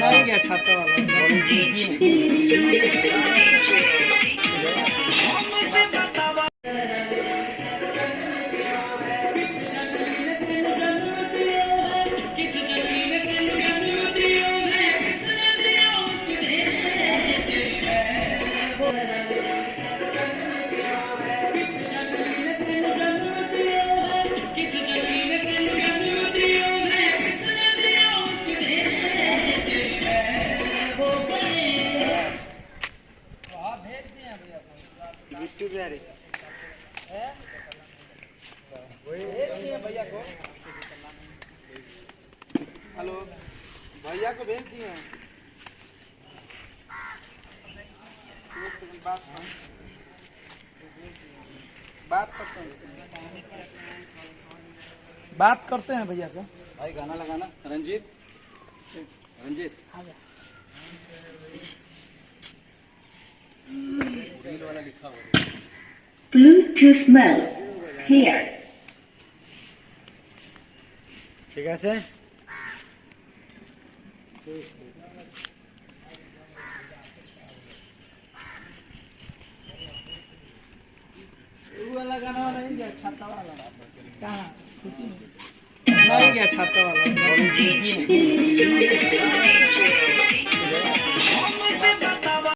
नहीं गया छाता वाला भैया को। हेलो भैया को भेज दिए हैं। बात करते हैं भैया को। भाई गाना लगाना रंजीत रंजीत वाला लिखा हुआ Bluetooth mode here. ठीक है सर। वाला गाना नहीं गया छाता वाला कहाँ खुशी नहीं गया छाता वाला